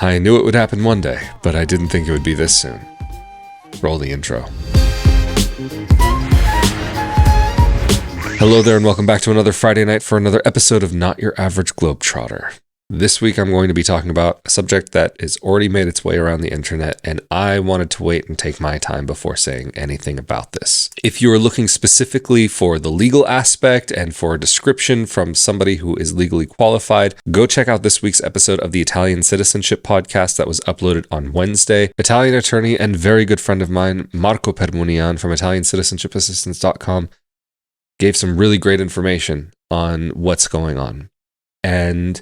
I knew it would happen one day, but I didn't think it would be this soon. Roll the intro. Hello there and welcome back to another Friday night for another episode of Not Your Average Globetrotter. This week I'm going to be talking about a subject that has already made its way around the internet, and I wanted to wait and take my time before saying anything about this. If you are looking specifically for the legal aspect and for a description from somebody who is legally qualified, go check out this week's episode of the Italian Citizenship podcast that was uploaded on Wednesday. Italian attorney and very good friend of mine, Marco Permunian from ItaliancitizenshipAssistance.com, gave some really great information on what's going on. And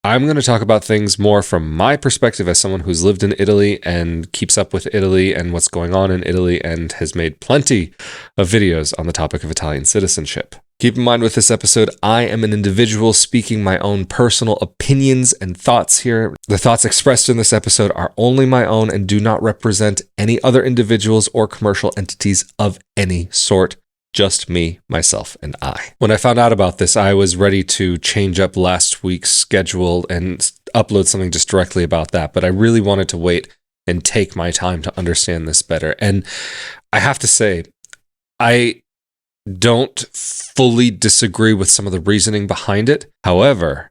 I'm going to talk about things more from my perspective as someone who's lived in Italy and keeps up with Italy and what's going on in Italy and has made plenty of videos on the topic of Italian citizenship. Keep in mind with this episode, I am an individual speaking my own personal opinions and thoughts here. The thoughts expressed in this episode are only my own and do not represent any other individuals or commercial entities of any sort. Just me, myself, and I. When I found out about this, I was ready to change up last week's schedule and upload something just directly about that, but I really wanted to wait and take my time to understand this better. And I have to say, I don't fully disagree with some of the reasoning behind it. However,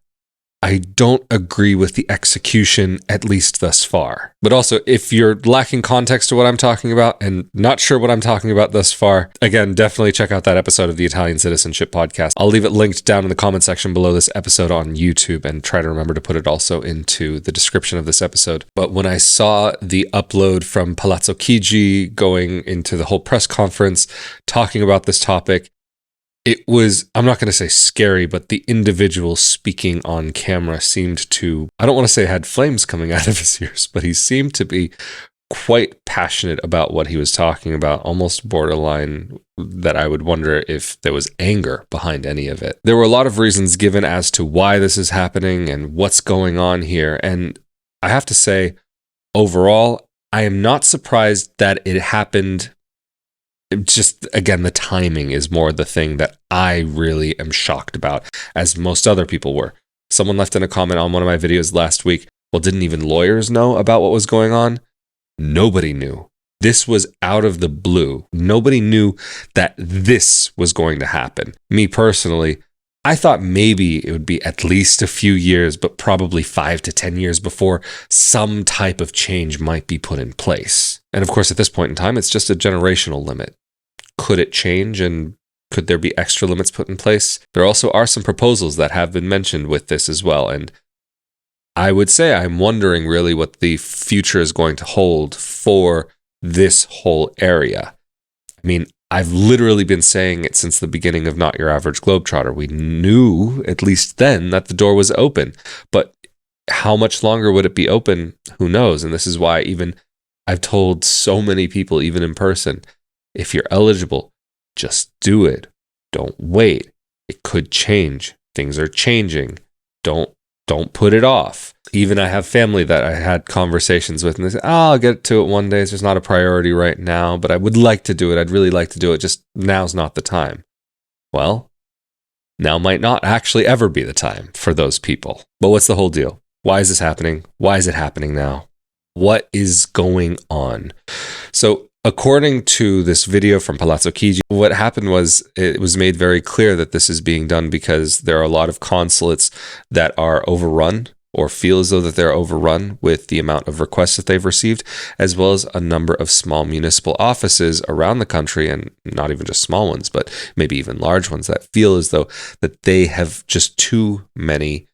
I don't agree with the execution, at least thus far. But also, if you're lacking context to what I'm talking about and not sure what I'm talking about thus far, again, definitely check out that episode of the Italian Citizenship podcast. I'll leave it linked down in the comment section below this episode on YouTube and try to remember to put it also into the description of this episode. But when I saw the upload from Palazzo Chigi going into the whole press conference talking about this topic, it was, I'm not going to say scary, but the individual speaking on camera seemed to, I don't want to say had flames coming out of his ears, but he seemed to be quite passionate about what he was talking about, almost borderline that I would wonder if there was anger behind any of it. There were a lot of reasons given as to why this is happening and what's going on here. And I have to say, overall, I am not surprised that it happened. Just, again, the timing is more the thing that I really am shocked about, as most other people were. Someone left in a comment on one of my videos last week, well, didn't even lawyers know about what was going on? Nobody knew. This was out of the blue. Nobody knew that this was going to happen. Me personally, I thought maybe it would be at least a few years, but probably 5 to 10 years before some type of change might be put in place. And of course, at this point in time, it's just a generational limit. Could it change and could there be extra limits put in place? There also are some proposals that have been mentioned with this as well. And I would say I'm wondering really what the future is going to hold for this whole area. I mean, I've literally been saying it since the beginning of Not Your Average Globetrotter. We knew, at least then, that the door was open. But how much longer would it be open? Who knows? And this is why even I've told so many people, even in person, if you're eligible, just do it. Don't wait. It could change. Things are changing. Don't put it off. Even I have family that I had conversations with, and they say, I'll get to it one day. It's just not a priority right now, but I would like to do it. I'd really like to do it. Just now's not the time. Well, now might not actually ever be the time for those people. But what's the whole deal? Why is this happening? Why is it happening now? What is going on? So, according to this video from Palazzo Chigi, what happened was it was made very clear that this is being done because there are a lot of consulates that are overrun or feel as though that they're overrun with the amount of requests that they've received, as well as a number of small municipal offices around the country, and not even just small ones, but maybe even large ones that feel as though that they have just too many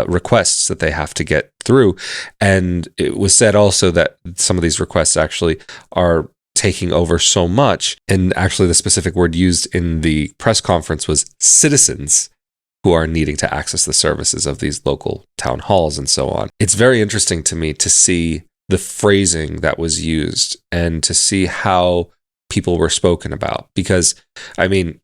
requests that they have to get through. And it was said also that some of these requests actually are taking over so much, and actually the specific word used in the press conference was citizens who are needing to access the services of these local town halls and so on. It's very interesting to me to see the phrasing that was used and to see how people were spoken about. Because, I mean,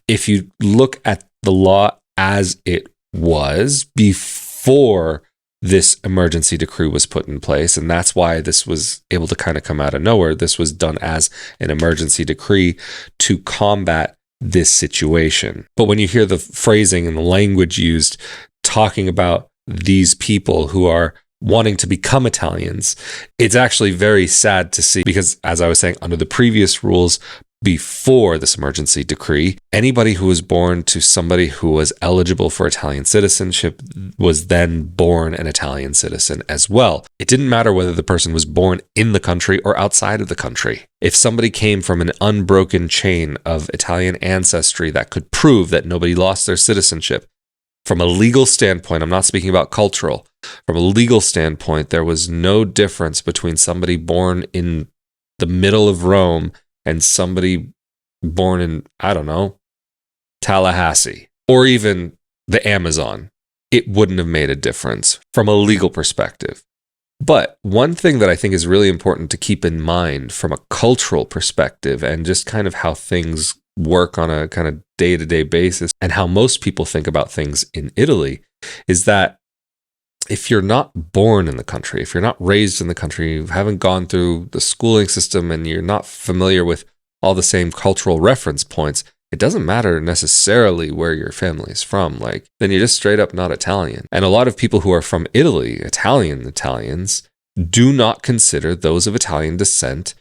if you look at the law as it was before this emergency decree was put in place, and that's why this was able to kind of come out of nowhere. This was done as an emergency decree to combat this situation. But when you hear the phrasing and the language used talking about these people who are wanting to become Italians, it's actually very sad to see because, as I was saying, under the previous rules, before this emergency decree, anybody who was born to somebody who was eligible for Italian citizenship was then born an Italian citizen as well. It didn't matter whether the person was born in the country or outside of the country. If somebody came from an unbroken chain of Italian ancestry that could prove that nobody lost their citizenship, from a legal standpoint, I'm not speaking about cultural, from a legal standpoint, there was no difference between somebody born in the middle of Rome and somebody born in, I don't know, Tallahassee, or even the Amazon. It wouldn't have made a difference from a legal perspective. But one thing that I think is really important to keep in mind from a cultural perspective and just kind of how things work on a kind of day-to-day basis and how most people think about things in Italy is that if you're not born in the country, if you're not raised in the country, you haven't gone through the schooling system and you're not familiar with all the same cultural reference points, it doesn't matter necessarily where your family is from. Then you're just straight up not Italian. And a lot of people who are from Italy, Italians, do not consider those of Italian descent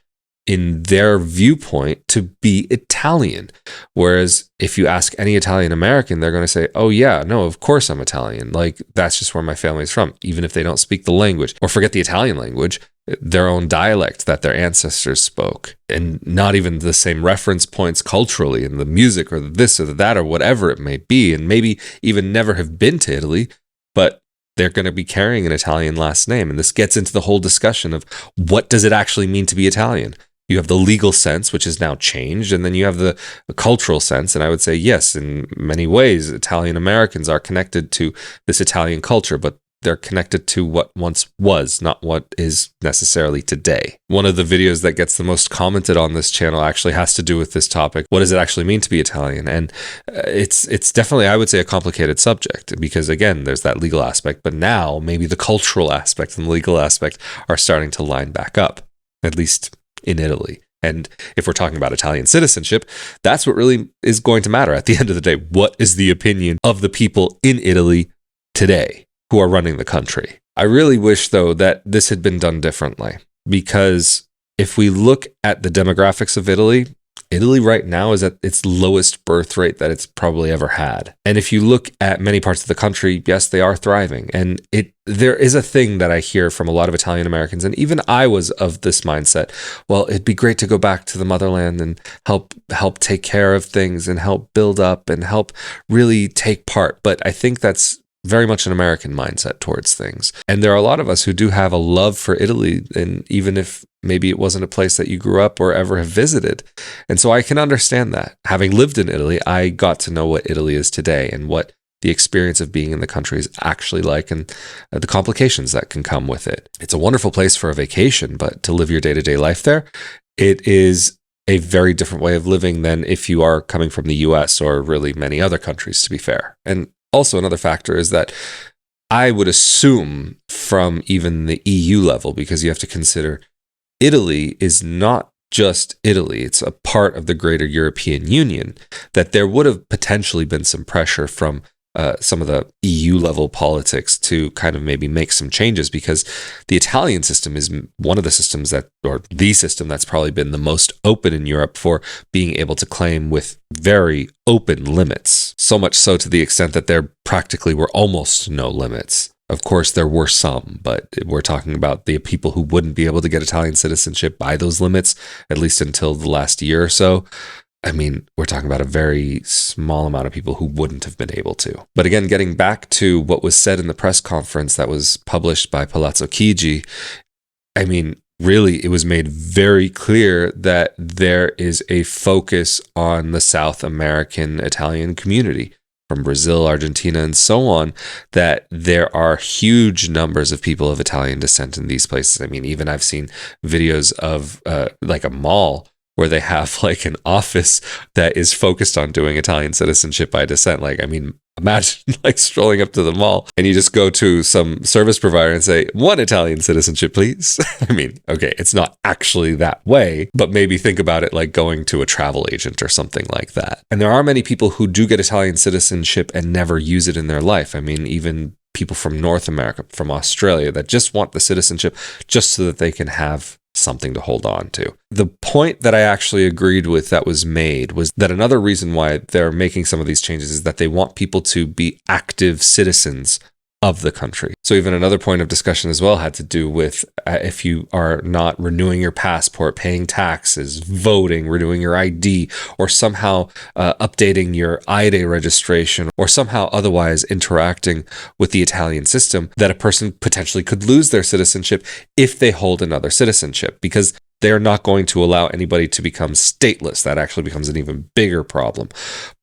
in their viewpoint to be Italian. Whereas if you ask any Italian American, they're going to say, oh yeah, no, of course I'm Italian. That's just where my family's from, even if they don't speak the language or forget the Italian language, their own dialect that their ancestors spoke, and not even the same reference points culturally in the music or this or that or whatever it may be, and maybe even never have been to Italy, but they're going to be carrying an Italian last name. And this gets into the whole discussion of what does it actually mean to be Italian? You have the legal sense, which is now changed, and then you have the cultural sense. And I would say, yes, in many ways, Italian Americans are connected to this Italian culture, but they're connected to what once was, not what is necessarily today. One of the videos that gets the most commented on this channel actually has to do with this topic. What does it actually mean to be Italian? And it's definitely, I would say, a complicated subject because, again, there's that legal aspect, but now maybe the cultural aspect and the legal aspect are starting to line back up, at least in Italy. And if we're talking about Italian citizenship, that's what really is going to matter at the end of the day. What is the opinion of the people in Italy today who are running the country? I really wish, though, that this had been done differently, because if we look at the demographics of Italy right now is at its lowest birth rate that it's probably ever had. And if you look at many parts of the country, yes, they are thriving. And there is a thing that I hear from a lot of Italian Americans, and even I was of this mindset. Well, it'd be great to go back to the motherland and help take care of things and help build up and help really take part. But I think that's very much an American mindset towards things. And there are a lot of us who do have a love for Italy, and even if maybe it wasn't a place that you grew up or ever have visited. And so I can understand that. Having lived in Italy, I got to know what Italy is today and what the experience of being in the country is actually like and the complications that can come with it. It's a wonderful place for a vacation, but to live your day-to-day life there, it is a very different way of living than if you are coming from the US or really many other countries, to be fair. And also another factor is that I would assume from even the EU level, because you have to consider Italy is not just Italy, it's a part of the greater European Union, that there would have potentially been some pressure from some of the EU level politics to kind of maybe make some changes, because the Italian system is one of the systems or the system that's probably been the most open in Europe for being able to claim with very open limits. So much so to the extent that there practically were almost no limits. Of course, there were some, but we're talking about the people who wouldn't be able to get Italian citizenship by those limits, at least until the last year or so. I mean, we're talking about a very small amount of people who wouldn't have been able to. But again, getting back to what was said in the press conference that was published by Palazzo Chigi, I mean, really, it was made very clear that there is a focus on the South American Italian community from Brazil, Argentina, and so on, that there are huge numbers of people of Italian descent in these places. I mean, even I've seen videos of like a mall where they have like an office that is focused on doing Italian citizenship by descent. Like, I mean, imagine like strolling up to the mall and you just go to some service provider and say, "One Italian citizenship, please." I mean, okay, it's not actually that way, but maybe think about it like going to a travel agent or something like that. And there are many people who do get Italian citizenship and never use it in their life. I mean, even people from North America, from Australia, that just want the citizenship just so that they can have something to hold on to. The point that I actually agreed with that was made was that another reason why they're making some of these changes is that they want people to be active citizens of the country. So even another point of discussion as well had to do with if you are not renewing your passport, paying taxes, voting, renewing your ID, or somehow updating your IDE registration, or somehow otherwise interacting with the Italian system, that a person potentially could lose their citizenship if they hold another citizenship, because they're not going to allow anybody to become stateless. That actually becomes an even bigger problem.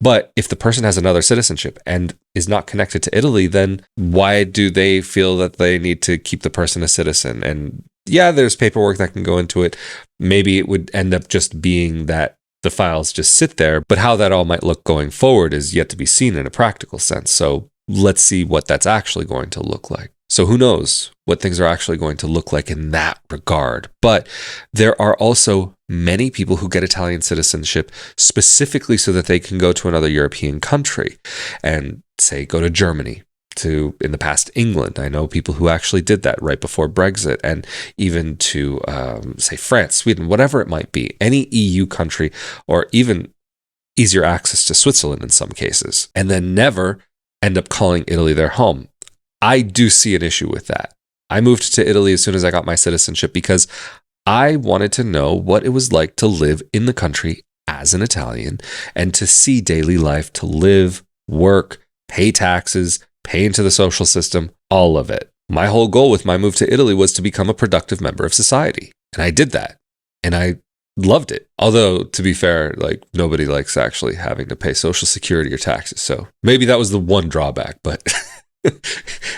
But if the person has another citizenship and is not connected to Italy, then why do they feel that they need to keep the person a citizen? And yeah, there's paperwork that can go into it. Maybe it would end up just being that the files just sit there, but how that all might look going forward is yet to be seen in a practical sense. So let's see what that's actually going to look like. So who knows what things are actually going to look like in that regard. But there are also many people who get Italian citizenship specifically so that they can go to another European country and say go to Germany, to, in the past, England. I know people who actually did that right before Brexit, and even to say France, Sweden, whatever it might be, any EU country, or even easier access to Switzerland in some cases, and then never end up calling Italy their home. I do see an issue with that. I moved to Italy as soon as I got my citizenship because I wanted to know what it was like to live in the country as an Italian and to see daily life, to live, work, pay taxes, pay into the social system, all of it. My whole goal with my move to Italy was to become a productive member of society. And I did that. And I loved it. Although, to be fair, like, nobody likes actually having to pay social security or taxes. So maybe that was the one drawback, but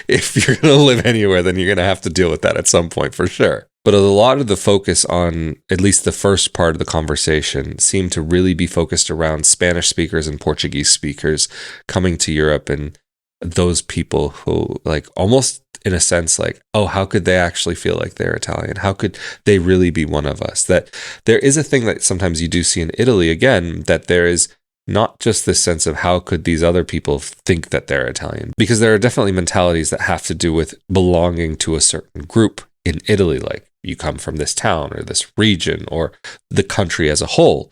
if you're going to live anywhere, then you're going to have to deal with that at some point for sure. But a lot of the focus on at least the first part of the conversation seemed to really be focused around Spanish speakers and Portuguese speakers coming to Europe, and those people who, like, almost in a sense, like, oh, how could they actually feel like they're Italian? How could they really be one of us? That there is a thing that sometimes you do see in Italy, again, that there is not just this sense of how could these other people think that they're Italian, because there are definitely mentalities that have to do with belonging to a certain group in Italy, like you come from this town or this region or the country as a whole.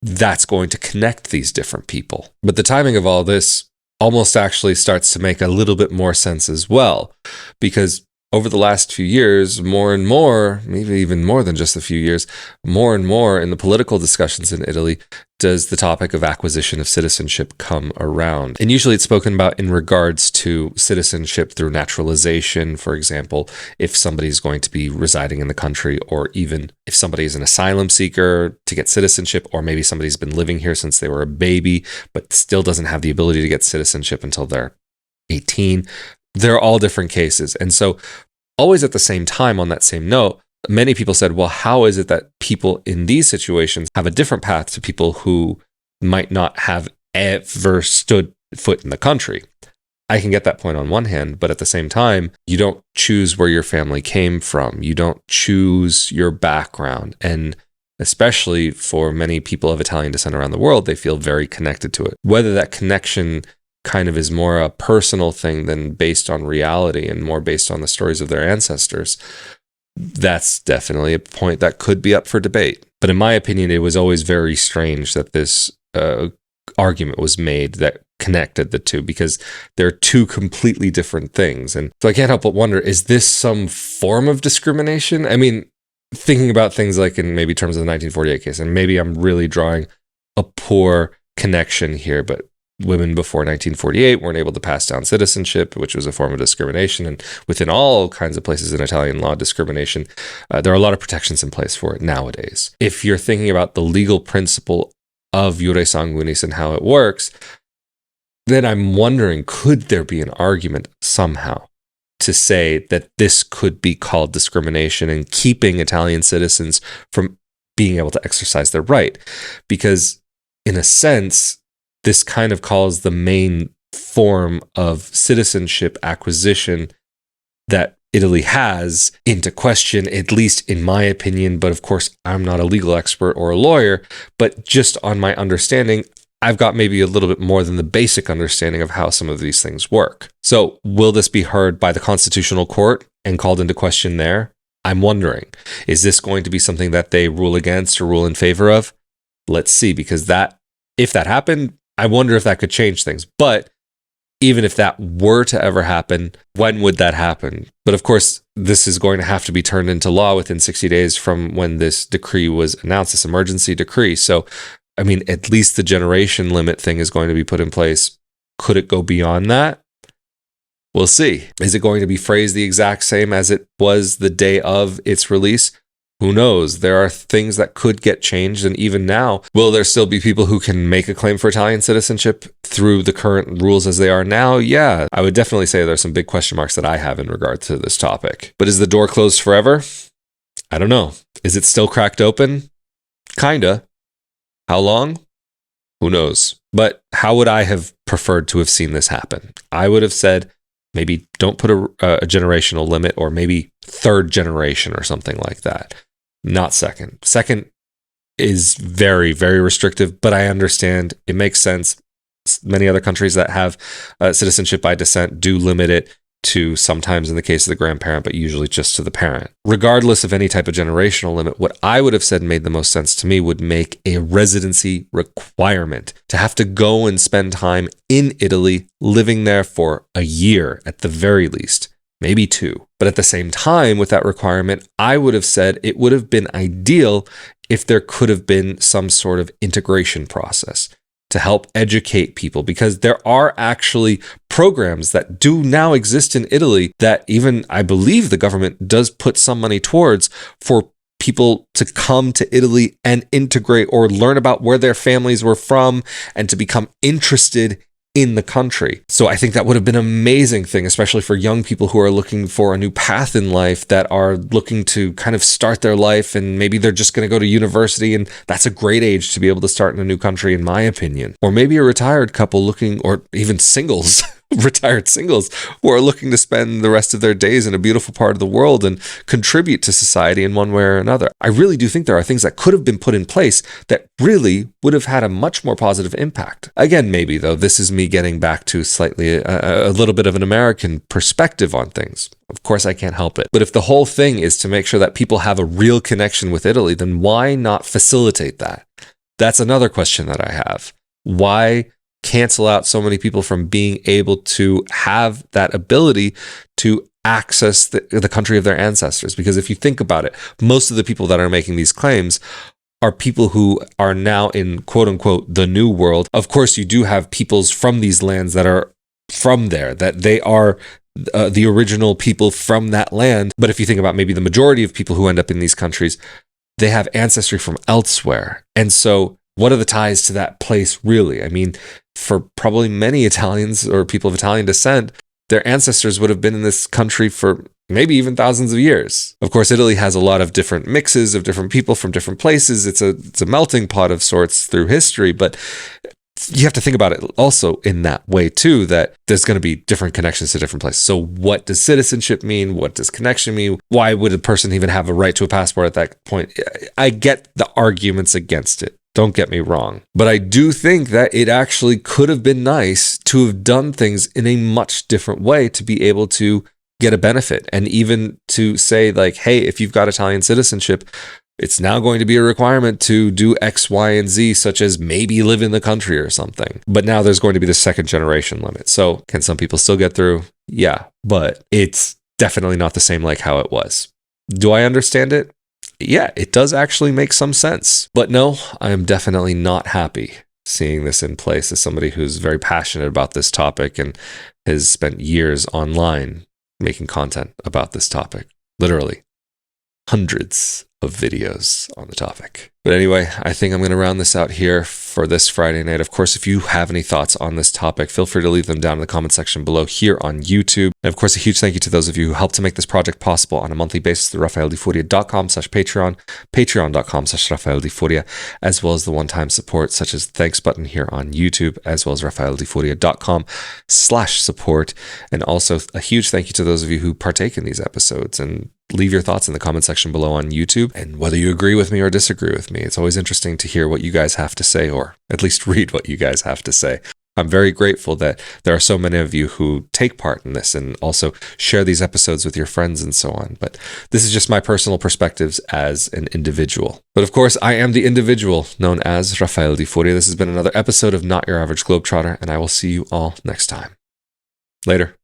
That's going to connect these different people. But the timing of all this almost actually starts to make a little bit more sense as well, because over the last few years, more and more, maybe even more than just a few years, more and more in the political discussions in Italy, does the topic of acquisition of citizenship come around. And usually it's spoken about in regards to citizenship through naturalization, for example, if somebody's going to be residing in the country, or even if somebody is an asylum seeker to get citizenship, or maybe somebody's been living here since they were a baby, but still doesn't have the ability to get citizenship until they're 18. They're all different cases. And so always at the same time, on that same note, many people said, well, how is it that people in these situations have a different path to people who might not have ever stood foot in the country? I can get that point on one hand, but at the same time, you don't choose where your family came from. You don't choose your background. And especially for many people of Italian descent around the world, they feel very connected to it. Whether that connection kind of is more a personal thing than based on reality and more based on the stories of their ancestors, that's definitely a point that could be up for debate. But in my opinion, it was always very strange that this argument was made that connected the two, because they're two completely different things. And so I can't help but wonder, is this some form of discrimination? I mean, thinking about things like in maybe terms of the 1948 case, and maybe I'm really drawing a poor connection here, but women before 1948 weren't able to pass down citizenship, which was a form of discrimination. And within all kinds of places in Italian law, discrimination, there are a lot of protections in place for it nowadays. If you're thinking about the legal principle of Jure Sanguinis and how it works, then I'm wondering, could there be an argument somehow to say that this could be called discrimination and keeping Italian citizens from being able to exercise their right? Because in a sense, this kind of calls the main form of citizenship acquisition that Italy has into question, at least in my opinion. But of course, I'm not a legal expert or a lawyer, but just on my understanding, I've got maybe a little bit more than the basic understanding of how some of these things work. So will this be heard by the Constitutional Court and called into question there? I'm wondering, is this going to be something that they rule against or rule in favor of? Let's see, because if that happened, I wonder if that could change things. But even if that were to ever happen, when would that happen? But of course, this is going to have to be turned into law within 60 days from when this decree was announced, this emergency decree. So, I mean, at least the generation limit thing is going to be put in place. Could it go beyond that? We'll see. Is it going to be phrased the exact same as it was the day of its release? Who knows? There are things that could get changed. And even now, will there still be people who can make a claim for Italian citizenship through the current rules as they are now? Yeah, I would definitely say there's some big question marks that I have in regard to this topic. But is the door closed forever? I don't know. Is it still cracked open? Kinda. How long? Who knows? But how would I have preferred to have seen this happen? I would have said, maybe don't put a generational limit, or maybe third generation or something like that. Not second. Second is very, very restrictive, but I understand it makes sense. Many other countries that have citizenship by descent do limit it to sometimes in the case of the grandparent, but usually just to the parent. Regardless of any type of generational limit, what I would have said made the most sense to me would make a residency requirement to have to go and spend time in Italy, living there for a year at the very least, maybe 2. But at the same time, with that requirement, I would have said it would have been ideal if there could have been some sort of integration process to help educate people, because there are actually programs that do now exist in Italy that even I believe the government does put some money towards for people to come to Italy and integrate or learn about where their families were from and to become interested in the country. So I think that would have been an amazing thing, especially for young people who are looking for a new path in life, that are looking to kind of start their life, and maybe they're just going to go to university, and that's a great age to be able to start in a new country, in my opinion. Or maybe a retired couple looking, or even singles, retired singles who are looking to spend the rest of their days in a beautiful part of the world and contribute to society in one way or another. I really do think there are things that could have been put in place that really would have had a much more positive impact. Again, maybe though, this is me getting back to slightly a little bit of an American perspective on things. Of course, I can't help it. But if the whole thing is to make sure that people have a real connection with Italy, then why not facilitate that? That's another question that I have. Why cancel out so many people from being able to have that ability to access the country of their ancestors? Because if you think about it, most of the people that are making these claims are people who are now in quote unquote the new world. Of course, you do have peoples from these lands that are from there, that they are the original people from that land. But if you think about maybe the majority of people who end up in these countries, they have ancestry from elsewhere. And so what are the ties to that place really? I mean, for probably many Italians or people of Italian descent, their ancestors would have been in this country for maybe even thousands of years. Of course, Italy has a lot of different mixes of different people from different places. It's a melting pot of sorts through history, but you have to think about it also in that way too, that there's going to be different connections to different places. So what does citizenship mean? What does connection mean? Why would a person even have a right to a passport at that point? I get the arguments against it. Don't get me wrong. But I do think that it actually could have been nice to have done things in a much different way to be able to get a benefit. And even to say like, hey, if you've got Italian citizenship, it's now going to be a requirement to do X, Y, and Z, such as maybe live in the country or something. But now there's going to be the second generation limit. So can some people still get through? Yeah, but it's definitely not the same like how it was. Do I understand it? Yeah, it does actually make some sense. But no, I am definitely not happy seeing this in place as somebody who's very passionate about this topic and has spent years online making content about this topic. Literally hundreds of videos on the topic. But anyway, I think I'm going to round this out here for this Friday night. Of course, if you have any thoughts on this topic, feel free to leave them down in the comment section below here on YouTube. And of course, a huge thank you to those of you who helped to make this project possible on a monthly basis through rafaeldifuria.com/Patreon, patreon.com/RafaelDifuria, as well as the one-time support such as the thanks button here on YouTube, as well as rafaeldifuria.com/support. And also a huge thank you to those of you who partake in these episodes and leave your thoughts in the comment section below on YouTube. YouTube. And whether you agree with me or disagree with me, it's always interesting to hear what you guys have to say, or at least read what you guys have to say. I'm very grateful that there are so many of you who take part in this and also share these episodes with your friends and so on. But this is just my personal perspectives as an individual. But of course, I am the individual known as Rafael de Furia. This has been another episode of Not Your Average Globetrotter, and I will see you all next time. Later.